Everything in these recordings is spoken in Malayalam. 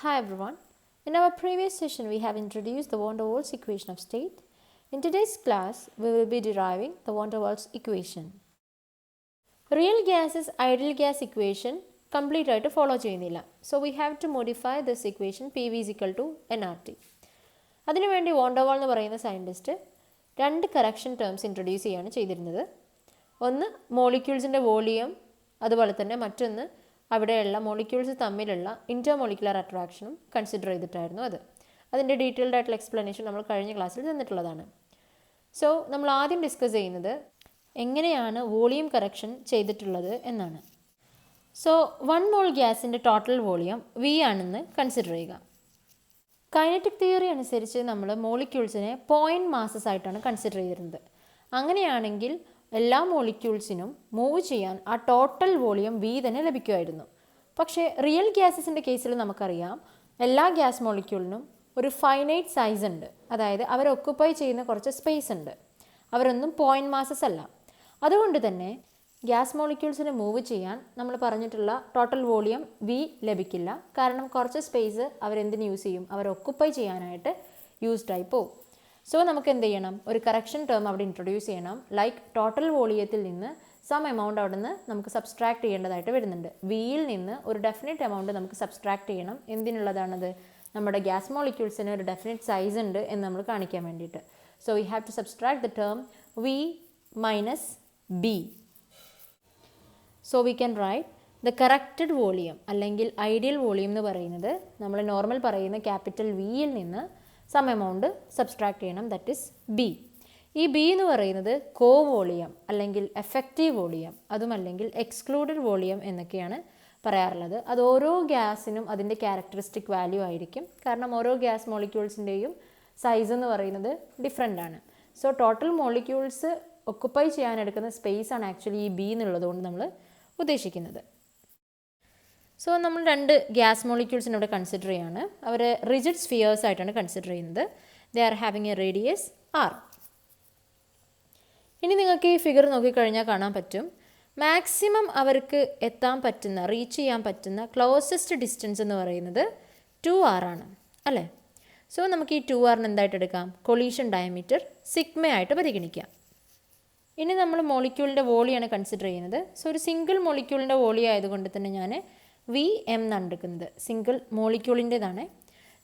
Hi everyone. In our previous session, we have introduced the van der Waals equation of state. In today's class, we will be deriving the van der Waals equation. Real gas's ideal gas equation complete ആയിട്ട് follow ചെയ്യുന്നില്ല. So we have to modify this equation PV is equal to nRT. അതിനുവേണ്ടി വാൻ ഡർ വാൾ എന്ന് പറയുന്ന സയൻറ്റിസ്റ്റ് രണ്ട് കറക്ഷൻ ടേംസ് ഇൻട്രൊഡ്യൂസ് ചെയ്യാണ് ചെയ്തിരുന്നത്. ഒന്ന് മോളിക്യൂൾസിൻ്റെ വോളിയം, അതുപോലെ തന്നെ മറ്റൊന്ന് അവിടെയുള്ള മോളിക്യൂൾസ് തമ്മിലുള്ള ഇൻ്റർമോളിക്കുലർ അട്രാക്ഷനും കൺസിഡർ ചെയ്തിട്ടായിരുന്നു അത്. അതിൻ്റെ ഡീറ്റെയിൽഡ് ആയിട്ടുള്ള എക്സ്പ്ലനേഷൻ നമ്മൾ കഴിഞ്ഞ ക്ലാസ്സിൽ തന്നിട്ടുള്ളതാണ്. സോ നമ്മൾ ആദ്യം ഡിസ്കസ് ചെയ്യുന്നത് എങ്ങനെയാണ് വോളിയം കറക്ഷൻ ചെയ്തിട്ടുള്ളത് എന്നാണ്. സോ 1 മോൾ ഗ്യാസിൻ്റെ ടോട്ടൽ വോളിയം V ആണെന്ന് കൺസിഡർ ചെയ്യുക. കൈനറ്റിക് തിയറി അനുസരിച്ച് നമ്മൾ മോളിക്യൂൾസിനെ പോയിൻറ്റ് മാസസ് ആയിട്ടാണ് കൺസിഡർ ചെയ്തിരുന്നത്. അങ്ങനെയാണെങ്കിൽ എല്ലാ മോളിക്യൂൾസിനും മൂവ് ചെയ്യാൻ ആ ടോട്ടൽ വോളിയം V തന്നെ ലഭിക്കുമായിരുന്നു. പക്ഷേ റിയൽ ഗ്യാസസിൻ്റെ കേസിൽ നമുക്കറിയാം എല്ലാ ഗ്യാസ് മോളിക്യൂളിനും ഒരു ഫൈനൈറ്റ് സൈസ് ഉണ്ട്. അതായത് അവർ ഒക്കുപ്പൈ ചെയ്യുന്ന കുറച്ച് സ്പേസ് ഉണ്ട്. അവരൊന്നും പോയിൻറ്റ് മാസസ് അല്ല. അതുകൊണ്ട് തന്നെ ഗ്യാസ് മോളിക്യൂൾസിനെ മൂവ് ചെയ്യാൻ നമ്മൾ പറഞ്ഞിട്ടുള്ള ടോട്ടൽ വോളിയം V ലഭിക്കില്ല. കാരണം കുറച്ച് സ്പേസ് അവരെന്തിന് യൂസ് ചെയ്യും, അവർ ഒക്കുപ്പൈ ചെയ്യാനായിട്ട് യൂസ്ഡായി പോകും. സോ നമുക്ക് എന്ത് ചെയ്യണം, ഒരു കറക്ഷൻ ടേം അവിടെ ഇൻട്രൊഡ്യൂസ് ചെയ്യണം. ലൈക്ക് ടോട്ടൽ വോളിയത്തിൽ നിന്ന് സം എമൗണ്ട് അവിടെ നിന്ന് നമുക്ക് സബ്സ്ട്രാക്ട് ചെയ്യേണ്ടതായിട്ട് വരുന്നുണ്ട്. വിയിൽ നിന്ന് ഒരു ഡെഫിനിറ്റ് എമൗണ്ട് നമുക്ക് സബ്സ്ട്രാക്ട് ചെയ്യണം. എന്തിനുള്ളതാണത്? നമ്മുടെ ഗ്യാസ് മോളിക്യൂൾസിന് ഒരു ഡെഫിനിറ്റ് സൈസ് ഉണ്ട് എന്ന് നമ്മൾ കാണിക്കാൻ വേണ്ടിയിട്ട്. So we have to subtract the term V minus B. So we can write the corrected volume അല്ലെങ്കിൽ ഐഡിയൽ വോളിയം എന്ന് പറയുന്നത് നമ്മൾ നോർമൽ പറയുന്ന ക്യാപിറ്റൽ വിയിൽ നിന്ന് സം എമൗണ്ട് സബ്സ്ട്രാക്ട് ചെയ്യണം, ദറ്റ് ഇസ് B. ഈ B എന്ന് പറയുന്നത് കോ വോളിയം അല്ലെങ്കിൽ എഫക്റ്റീവ് വോളിയം, അതുമല്ലെങ്കിൽ എക്സ്ക്ലൂഡഡ് വോളിയം എന്നൊക്കെയാണ് പറയാറുള്ളത്. അത് ഓരോ ഗ്യാസിനും അതിൻ്റെ ക്യാരക്ടറിസ്റ്റിക് വാല്യൂ ആയിരിക്കും. കാരണം ഓരോ ഗ്യാസ് മോളിക്യൂൾസിൻ്റെയും സൈസ് എന്ന് പറയുന്നത് ഡിഫറെൻ്റ് ആണ്. സോ ടോട്ടൽ മോളിക്യൂൾസ് ഒക്കുപ്പൈ ചെയ്യാനെടുക്കുന്ന സ്പേസ് ആണ് ആക്ച്വലി ഈ B എന്നുള്ളത് കൊണ്ട് നമ്മൾ ഉദ്ദേശിക്കുന്നത്. സോ നമ്മൾ രണ്ട് ഗ്യാസ് മോളിക്യൂൾസിനെ ഇവിടെ കൺസിഡർ ചെയ്യാണ്. അവർ റിജിഡ് സ്ഫിയേഴ്സ് ആയിട്ടാണ് കൺസിഡർ ചെയ്യുന്നത്. They are having A radius R. ഇനി നിങ്ങൾക്ക് ഈ ഫിഗർ നോക്കിക്കഴിഞ്ഞാൽ കാണാൻ പറ്റും മാക്സിമം അവർക്ക് എത്താൻ പറ്റുന്ന, റീച്ച് ചെയ്യാൻ പറ്റുന്ന ക്ലോസസ്റ്റ് ഡിസ്റ്റൻസ് എന്ന് പറയുന്നത് 2R ആണ് അല്ലേ? സോ നമുക്ക് ഈ 2R എന്തായിട്ട് എടുക്കാം? കൊളീഷൻ ഡയമീറ്റർ സിഗ്മയായിട്ട് പരിഗണിക്കാം. ഇനി നമ്മൾ മോളിക്യൂളിൻ്റെ വോളിയാണ് കൺസിഡർ ചെയ്യുന്നത്. സോ ഒരു സിംഗിൾ മോളിക്യൂളിൻ്റെ വോളി ആയതുകൊണ്ട് തന്നെ ഞാൻ VM എന്നാണ് എടുക്കുന്നത്. സിംഗിൾ മോളിക്യൂളിൻ്റെതാണ്.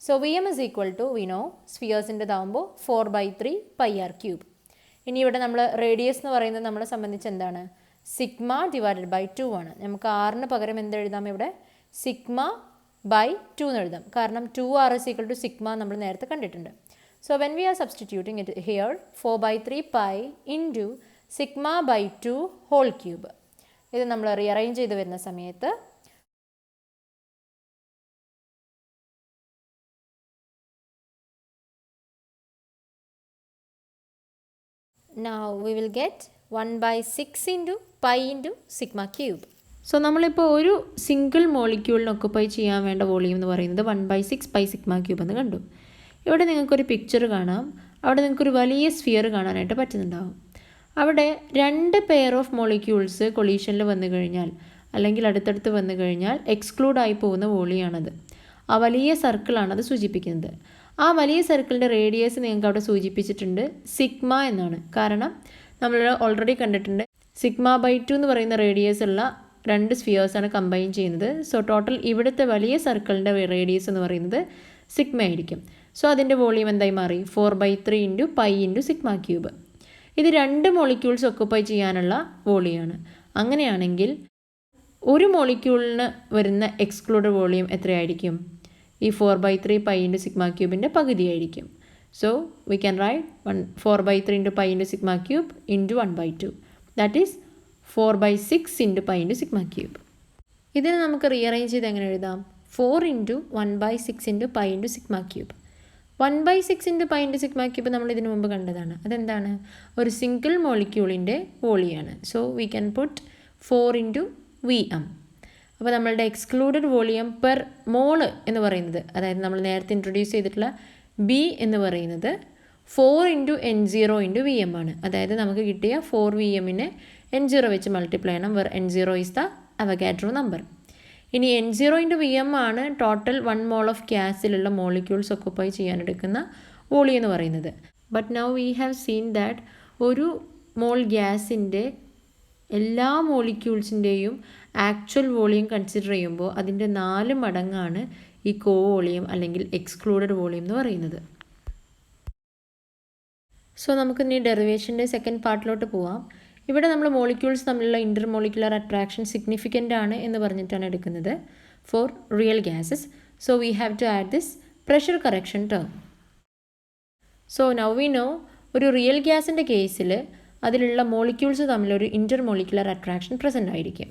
So VM is equal to we know സ്ഫിയേഴ്സിൻ്റെതാകുമ്പോൾ 4/3 πr³. ഇനി ഇവിടെ നമ്മൾ റേഡിയസ് എന്ന് പറയുന്നത് നമ്മളെ സംബന്ധിച്ച് എന്താണ്? സിഗ്മ ഡിവൈഡഡ് ബൈ 2 ആണ്. നമുക്ക് R പകരം എന്തെഴുതാം? ഇവിടെ സിഗ്മ/2 എന്ന് എഴുതാം. കാരണം 2R is equal to sigma നമ്മൾ നേരത്തെ കണ്ടിട്ടുണ്ട്. So when we are substituting it here 4/3 π into സിഗ്മ/2 ഹോൾ ക്യൂബ്. ഇത് നമ്മൾ റീഅറേഞ്ച് ചെയ്ത് വരുന്ന സമയത്ത് now we will get 1/6 into pi into sigma cube. So നമ്മളിപ്പോൾ ഒരു സിംഗിൾ മോളിക്യൂളിന് ഒക്കുപ്പൈ ചെയ്യാൻ വേണ്ട വോളിയം എന്ന് പറയുന്നത് 1/6 പൈ സിഗ്മ ക്യൂബ് എന്ന് കണ്ടു. ഇവിടെ നിങ്ങൾക്കൊരു പിക്ചർ കാണാം. അവിടെ നിങ്ങൾക്കൊരു വലിയ സ്ഫിയർ കാണാനായിട്ട് പറ്റുന്നുണ്ടാവും. അവിടെ 2 പെയർ ഓഫ് മോളിക്യൂൾസ് കൊളീഷനിൽ വന്നു കഴിഞ്ഞാൽ അല്ലെങ്കിൽ അടുത്തടുത്ത് വന്നു കഴിഞ്ഞാൽ എക്സ്ക്ലൂഡായി പോകുന്ന വോളിയാണത്. ആ വലിയ സർക്കിളാണത് സൂചിപ്പിക്കുന്നത്. ആ വലിയ സർക്കിളിൻ്റെ റേഡിയസ് നിങ്ങൾക്ക് അവിടെ സൂചിപ്പിച്ചിട്ടുണ്ട് സിഗ്മ എന്നാണ്. കാരണം നമ്മൾ ഓൾറെഡി കണ്ടിട്ടുണ്ട് സിഗ്മ/2 എന്ന് പറയുന്ന റേഡിയസ് ഉള്ള 2 സ്ഫിയേഴ്സാണ് കമ്പൈൻ ചെയ്യുന്നത്. സോ ടോട്ടൽ ഇവിടുത്തെ വലിയ സർക്കിളിൻ്റെ റേഡിയസ് എന്ന് പറയുന്നത് സിഗ്മ ആയിരിക്കും. സോ അതിൻ്റെ വോളിയം എന്തായി മാറി? 4/3 into pi into sigma cube. ഇത് 2 മോളിക്യൂൾസ് ഒക്കുപ്പൈ ചെയ്യാനുള്ള വോളിയാണ്. അങ്ങനെയാണെങ്കിൽ ഒരു മോളിക്യൂളിന് വരുന്ന എക്സ്ക്ലൂഡഡ് വോളിയം എത്രയായിരിക്കും? ഈ 4/3 പൈ ഇൻറ്റു സിഗ്മ ക്യൂബിൻ്റെ പകുതിയായിരിക്കും. So we can write 4/3 into pi into sigma cube into 1/2. That is 4/6 into pi into sigma cube. ഇതിന് നമുക്ക് റീഅറേഞ്ച് ചെയ്ത് എങ്ങനെ എഴുതാം? 4 into 1/6 into pi into sigma cube. 1/6 into pi into sigma cube നമ്മൾ ഇതിനു മുമ്പ് കണ്ടതാണ്. അതെന്താണ്? ഒരു സിംഗിൾ മോളിക്യൂളിൻ്റെ വോളിയാണ്. So we can put 4 into VM. അപ്പോൾ നമ്മളുടെ എക്സ്ക്ലൂഡഡ് വോളിയം പെർ മോള് എന്ന് പറയുന്നത്, അതായത് നമ്മൾ നേരത്തെ ഇൻട്രൊഡ്യൂസ് ചെയ്തിട്ടുള്ള B എന്ന് പറയുന്നത് 4 ഇൻറ്റു N0 ഇൻറ്റു VM ആണ്. അതായത് നമുക്ക് കിട്ടിയ 4 VM N0 വെച്ച് മൾട്ടിപ്ലൈ ചെയ്യണം. Where N0 is the Avogadro number. ഇനി N0 × Vm ആണ് ടോട്ടൽ 1 മോൾ ഓഫ് ഗ്യാസിലുള്ള മോളിക്യൂൾസ് ഒക്കുപ്പൈ ചെയ്യാനെടുക്കുന്ന വോളിയം എന്ന് പറയുന്നത്. But now we have seen that ഒരു മോൾ ഗ്യാസിൻ്റെ എല്ലാ മോളിക്യൂൾസിൻ്റെയും ആക്ച്വൽ വോളിയം കൺസിഡർ ചെയ്യുമ്പോൾ അതിൻ്റെ 4 മടങ്ങാണ് ഈ കോ വോളിയം അല്ലെങ്കിൽ എക്സ്ക്ലൂഡഡ് വോളിയം എന്ന് പറയുന്നത്. സോ നമുക്ക് ഇനി ഡെറിവേഷൻ്റെ സെക്കൻഡ് പാർട്ടിലോട്ട് പോവാം. ഇവിടെ നമ്മൾ മോളിക്യൂൾസ് തമ്മിലുള്ള ഇൻ്റർമോളിക്കുലർ അട്രാക്ഷൻ സിഗ്നിഫിക്കൻ്റ് ആണ് എന്ന് പറഞ്ഞിട്ടാണ് എടുക്കുന്നത് for real gases. So we have to add this pressure correction term. So now we know ഒരു റിയൽ ഗ്യാസിൻ്റെ കേസിൽ അതിലുള്ള മോളിക്യൂൾസ് തമ്മിലൊരു ഇൻ്റർമോളിക്കുലർ അട്രാക്ഷൻ പ്രസൻ്റ് ആയിരിക്കും.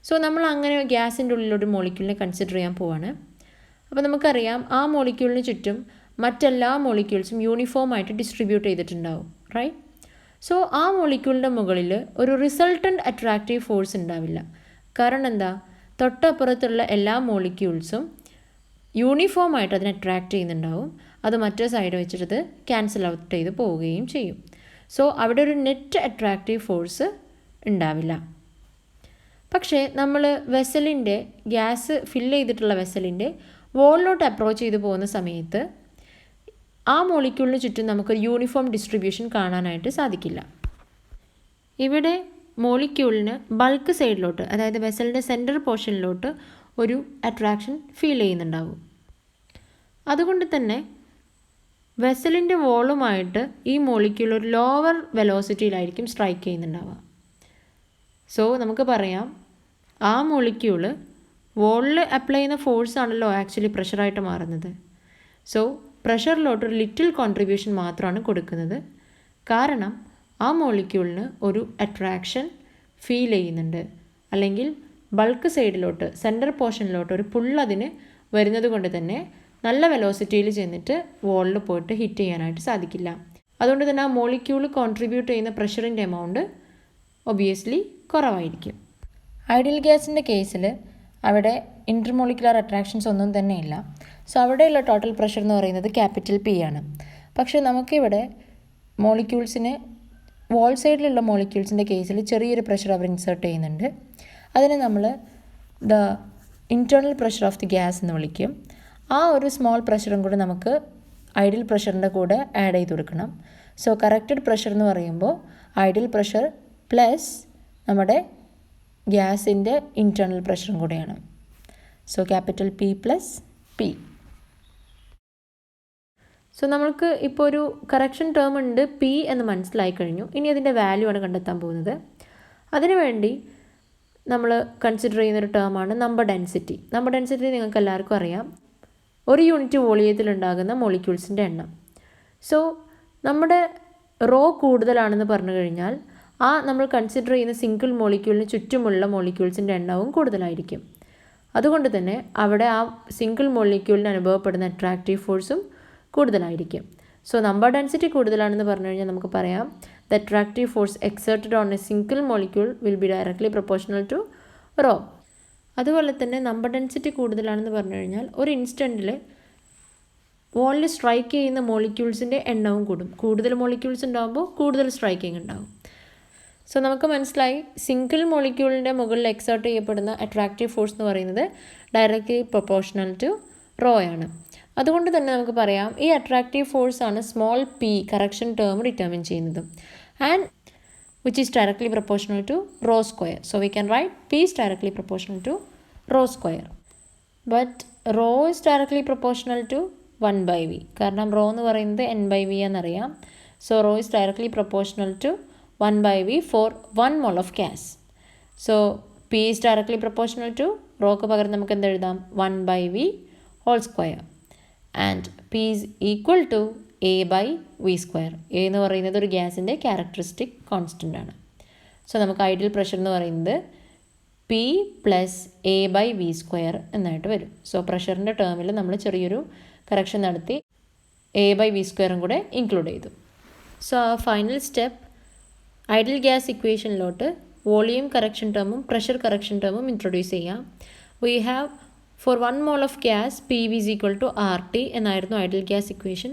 സോ നമ്മൾ അങ്ങനെ ഗ്യാസിൻ്റെ ഉള്ളിലൊരു മോളിക്യൂളിനെ കൺസിഡർ ചെയ്യാൻ പോവാണ്. അപ്പോൾ നമുക്കറിയാം ആ മോളിക്യൂളിന് ചുറ്റും മറ്റെല്ലാ മോളിക്യൂൾസും യൂണിഫോം ആയിട്ട് ഡിസ്ട്രിബ്യൂട്ട് ചെയ്തിട്ടുണ്ടാവും, റൈറ്റ്? സോ ആ മോളിക്യൂളിൻ്റെ മുകളിൽ ഒരു റിസൾട്ടൻ്റ് അട്രാക്റ്റീവ് ഫോഴ്സ് ഉണ്ടാവില്ല. കാരണം എന്താ? തൊട്ടപ്പുറത്തുള്ള എല്ലാ മോളിക്യൂൾസും യൂണിഫോം ആയിട്ട് അതിനെ അട്രാക്റ്റ് ചെയ്യുന്നുണ്ടാവും. അത് മറ്റേ സൈഡ് വെച്ചിട്ട് ക്യാൻസൽ ഔട്ട് ചെയ്ത് പോവുകയും ചെയ്യും. സോ അവിടെ ഒരു നെറ്റ് അട്രാക്റ്റീവ് ഫോഴ്സ് ഉണ്ടാവില്ല. പക്ഷേ നമ്മൾ വെസലിൻ്റെ ഗ്യാസ് ഫില്ല് ചെയ്തിട്ടുള്ള വെസലിൻ്റെ വോളിലോട്ട് അപ്രോച്ച് ചെയ്ത് പോകുന്ന സമയത്ത് ആ മോളിക്യൂളിന് ചുറ്റും നമുക്കൊരു യൂണിഫോം ഡിസ്ട്രിബ്യൂഷൻ കാണാനായിട്ട് സാധിക്കില്ല. ഇവിടെ മോളിക്യൂളിന് ബൾക്ക് സൈഡിലോട്ട്, അതായത് വെസലിൻ്റെ സെൻറ്റർ പോർഷനിലോട്ട് ഒരു അട്രാക്ഷൻ ഫീൽ ചെയ്യുന്നുണ്ടാവും. അതുകൊണ്ട് തന്നെ വെസലിൻ്റെ വോളുമായിട്ട് ഈ മോളിക്യൂൾ ഒരു ലോവർ വെലോസിറ്റിയിലായിരിക്കും സ്ട്രൈക്ക് ചെയ്യുന്നുണ്ടാവുക. സോ നമുക്ക് പറയാം ആ മോളിക്യൂള് വോളിൽ അപ്ലൈ ചെയ്യുന്ന ഫോഴ്സ് ആണല്ലോ ആക്ച്വലി പ്രഷറായിട്ട് മാറുന്നത്. സോ പ്രഷറിലോട്ട് ഒരു ലിറ്റിൽ കോൺട്രിബ്യൂഷൻ മാത്രമാണ് കൊടുക്കുന്നത്. കാരണം ആ മോളിക്യൂളിന് ഒരു അട്രാക്ഷൻ ഫീൽ ചെയ്യുന്നുണ്ട്, അല്ലെങ്കിൽ ബൾക്ക് സൈഡിലോട്ട് സെൻറ്റർ പോർഷനിലോട്ട് ഒരു പുള്ളതിന് വരുന്നത് കൊണ്ട് തന്നെ നല്ല വെലോസിറ്റിയിൽ ചെന്നിട്ട് വോളിൽ പോയിട്ട് ഹിറ്റ് ചെയ്യാനായിട്ട് സാധിക്കില്ല. അതുകൊണ്ട് തന്നെ ആ മോളിക്യൂൾ കോൺട്രിബ്യൂട്ട് ചെയ്യുന്ന പ്രഷറിൻ്റെ എമൗണ്ട് ഒബിയസ്ലി കുറവായിരിക്കും. ഐഡിയൽ ഗ്യാസിൻ്റെ കേസിൽ അവിടെ ഇൻ്റർമോളിക്കുലർ അട്രാക്ഷൻസ് ഒന്നും തന്നെ ഇല്ല. സോ അവിടെയുള്ള ടോട്ടൽ പ്രഷർ എന്ന് പറയുന്നത് ക്യാപിറ്റൽ P ആണ്. പക്ഷേ നമുക്കിവിടെ മോളിക്യൂൾസിന് വോൾ സൈഡിലുള്ള മോളിക്യൂൾസിൻ്റെ കേസിൽ ചെറിയൊരു പ്രഷർ അവർ ഇൻസേർട്ട് ചെയ്യുന്നുണ്ട്. അതിനെ നമ്മൾ the internal pressure of the gas എന്ന് വിളിക്കും. ആ ഒരു സ്മോൾ പ്രഷറും കൂടെ നമുക്ക് ഐഡിയൽ പ്രഷറിൻ്റെ കൂടെ ആഡ് ചെയ്ത് കൊടുക്കണം. സോ കറക്റ്റഡ് പ്രഷർ എന്ന് പറയുമ്പോൾ ഐഡിയൽ പ്രഷർ പ്ലസ് നമ്മുടെ ഗ്യാസിൻ്റെ ഇൻറ്റേർണൽ പ്രഷറും കൂടെയാണ്. So capital P plus P. So നമ്മൾക്ക് ഇപ്പോൾ ഒരു കറക്ഷൻ ടേം ഉണ്ട് P എന്ന് മനസ്സിലായി കഴിഞ്ഞു. ഇനി അതിൻ്റെ വാല്യൂ ആണ് കണ്ടെത്താൻ പോകുന്നത്. അതിനുവേണ്ടി നമ്മൾ കൺസിഡർ ചെയ്യുന്നൊരു ടേമാണ് നമ്പർ ഡെൻസിറ്റി. നമ്പർ ഡെൻസിറ്റി നിങ്ങൾക്ക് എല്ലാവർക്കും അറിയാം, ഒരു യൂണിറ്റ് വോളിയത്തിലുണ്ടാകുന്ന മോളിക്യൂൾസിൻ്റെ എണ്ണം. സോ നമ്മുടെ റോ കൂടുതലാണെന്ന് പറഞ്ഞു കഴിഞ്ഞാൽ ആ നമ്മൾ കൺസിഡർ ചെയ്യുന്ന സിംഗിൾ മോളിക്യൂളിന് ചുറ്റുമുള്ള മോളിക്യൂൾസിൻ്റെ എണ്ണവും കൂടുതലായിരിക്കും. അതുകൊണ്ട് തന്നെ അവിടെ ആ സിംഗിൾ മോളിക്യൂളിന് അനുഭവപ്പെടുന്ന അട്രാക്റ്റീവ് ഫോഴ്സും കൂടുതലായിരിക്കും. സോ നമ്പർ ഡെൻസിറ്റി കൂടുതലാണെന്ന് പറഞ്ഞു കഴിഞ്ഞാൽ നമുക്ക് പറയാം the attractive force exerted on a single molecule will be directly proportional to rho. അതുപോലെ തന്നെ നമ്പർ ഡെൻസിറ്റി കൂടുതലാണെന്ന് പറഞ്ഞു കഴിഞ്ഞാൽ ഒരു ഇൻസ്റ്റൻറ്റിൽ വോളിൽ സ്ട്രൈക്ക് ചെയ്യുന്ന മോളിക്യൂൾസിൻ്റെ എണ്ണവും കൂടും. കൂടുതൽ മോളിക്യൂൾസ് ഉണ്ടാകുമ്പോൾ കൂടുതൽ സ്ട്രൈക്കിംഗ് ഉണ്ടാകും. സോ നമുക്ക് മനസ്സിലായി സിംഗിൾ മോളിക്യൂളിൻ്റെ മുകളിൽ എക്സേർട്ട് ചെയ്യപ്പെടുന്ന അട്രാക്റ്റീവ് ഫോഴ്സ് എന്ന് പറയുന്നത് ഡയറക്റ്റ്ലി പ്രൊപ്പോർഷണൽ ടു റോ ആണ്. അതുകൊണ്ട് തന്നെ നമുക്ക് പറയാം ഈ അട്രാക്റ്റീവ് ഫോഴ്സ് ആണ് small p correction term determine ചെയ്യുന്നത്, and which is directly proportional to rho square. So we can write p is directly proportional to rho square. But rho is directly proportional to 1/v. കാരണം rho എന്ന് പറയുന്നത് n/v എന്നറിയാം. So rho is directly proportional to 1/v for 1 mole of gas. So p is directly proportional to rhoക്ക് പകരം നമുക്ക് എന്ത് എഴുതാം 1/v whole square, and p is equal to a/v square. a എന്ന് പറയുന്നത് ഒരു ഗ്യാസിൻ്റെ ക്യാരക്ടറിസ്റ്റിക് കോൺസ്റ്റൻ്റ് ആണ്. സോ നമുക്ക് ഐഡിയൽ പ്രഷർ എന്ന് പറയുന്നത് P പ്ലസ് a/v സ്ക്വയർ എന്നായിട്ട് വരും. സോ പ്രഷറിൻ്റെ ടേമിൽ നമ്മൾ ചെറിയൊരു കറക്ഷൻ നടത്തി a/v സ്ക്വയറും കൂടെ ഇൻക്ലൂഡ് ചെയ്തു. So final step ideal gas ഇക്വേഷനിലോട്ട് വോളിയം കറക്ഷൻ ടേമും പ്രഷർ കറക്ഷൻ ടേമും ഇൻട്രൊഡ്യൂസ് ചെയ്യാം. We have for 1 mole of gas PV is equal to RT എന്നായിരുന്നു ഐഡിയൽ ഗ്യാസ് ഇക്വേഷൻ.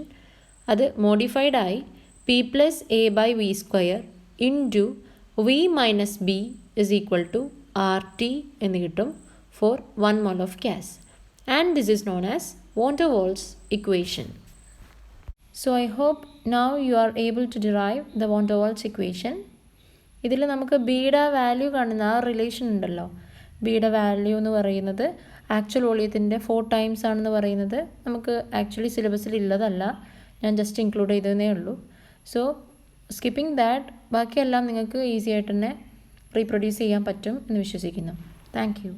അത് മോഡിഫൈഡ് ആയി P plus a/v square into v minus b is equal to RT എന്ന് കിട്ടും for 1 mole of gas. And this is known as van der Waals equation. So I hope now you are able to derive the van der Waals equation. ഇതിൽ നമുക്ക് ബിയുടെ വാല്യൂ കാണുന്ന ആ റിലേഷൻ ഉണ്ടല്ലോ, ബിയുടെ വാല്യൂ എന്ന് പറയുന്നത് ആക്ച്വൽ വോളിയത്തിൻ്റെ 4 ടൈംസ് ആണെന്ന് പറയുന്നത് നമുക്ക് ആക്ച്വലി സിലബസിൽ ഉള്ളതല്ല, ഞാൻ ജസ്റ്റ് ഇൻക്ലൂഡ് ചെയ്തതേ ഉള്ളൂ. സോ സ്കിപ്പിംഗ് ദാറ്റ് ബാക്കിയെല്ലാം നിങ്ങൾക്ക് ഈസി ആയിട്ട് തന്നെ റീപ്രൊഡ്യൂസ് ചെയ്യാൻ പറ്റും എന്ന് വിശ്വസിക്കുന്നു. Thank you.